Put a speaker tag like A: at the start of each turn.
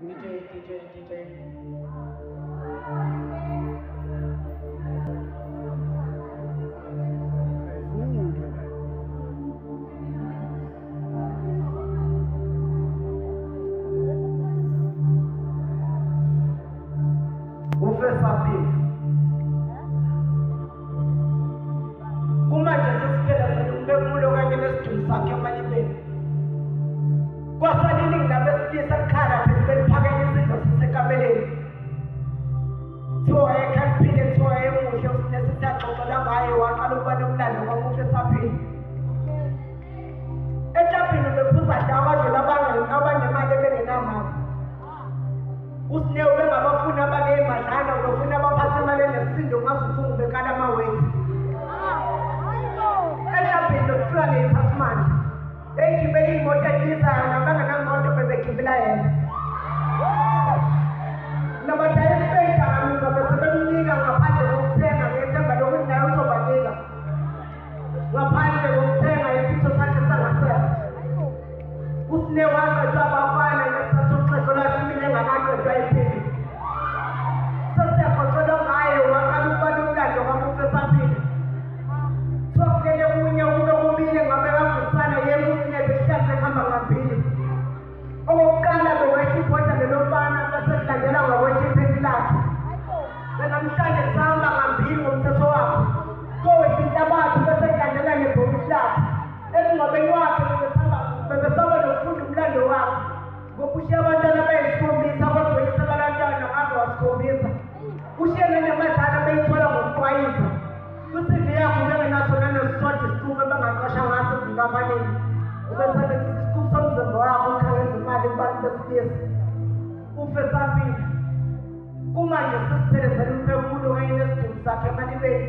A: DJ. Ufesa pili. Kumanje sesikela selumbe mulo kanye nesidumbu sakhe emalibeni. Kwasalini ngabe silisa khala phela phakanye isidlo sisekameleni. Thiwa ekhaliphile thiwa emuhle usinesitaxoxela ngayo waqala ukuba nomlando kwaMufesa pili. Etapini bephuza abadlula abanemali ebengenamali. Usinewe bengabafuni abanemadlana ubefuna abaphathe imali enesisindo ngazufuna bekala amawethu. Etapini bekufika neyiphasimandla. Egibela imoto edizayo nabangenamoto bebegibela yena. Nabatayisipeyita kamuza besebemnika ngaphandle kokuthenga ngethemba lokuthi naye uzobanika. Ngaphandle kokuthenga isitho sakhe sangasese. Usinewe waqedwa abafana ngesasoxhego lwasimile engakaqedwa iphelile. Sesiyakhoxelwa ngayo waqala ukuba nomlando kwaMufesa pili. Sokulele kunye kube kubile ngabe bavusana yena usinewe besihlase kuhamba ngambili. Okokuqala bewehla ibhoda lelofana bese kulandela ngokwehla iphendi lakhe. Namhlanje kusahamba ngambili ngomthetho wakhe. Kowehla inhlabathi bese kulandela ngebhokisi lakhe. Emngcwabeni wakhe bebesaba nokufunda umlando wakhe. Ngokushiya abantwana abayisikhombisa kodwa yisebalantwana ngaze wasikhombisa. Ushiye nemadala beyithola ngokuqwayisa. Kwi-CV yakhe ubengenaso nanesisodwa isituko ebangaqasha ngaso ezinkampanini. Ubesebenzisa isituko somzimba wakhe ukhangeza imali kubantu besilisa. Ufesa pili. Kumanje sesiphelezela umphefumulo kanye nesidumbu sakhe emalibeni.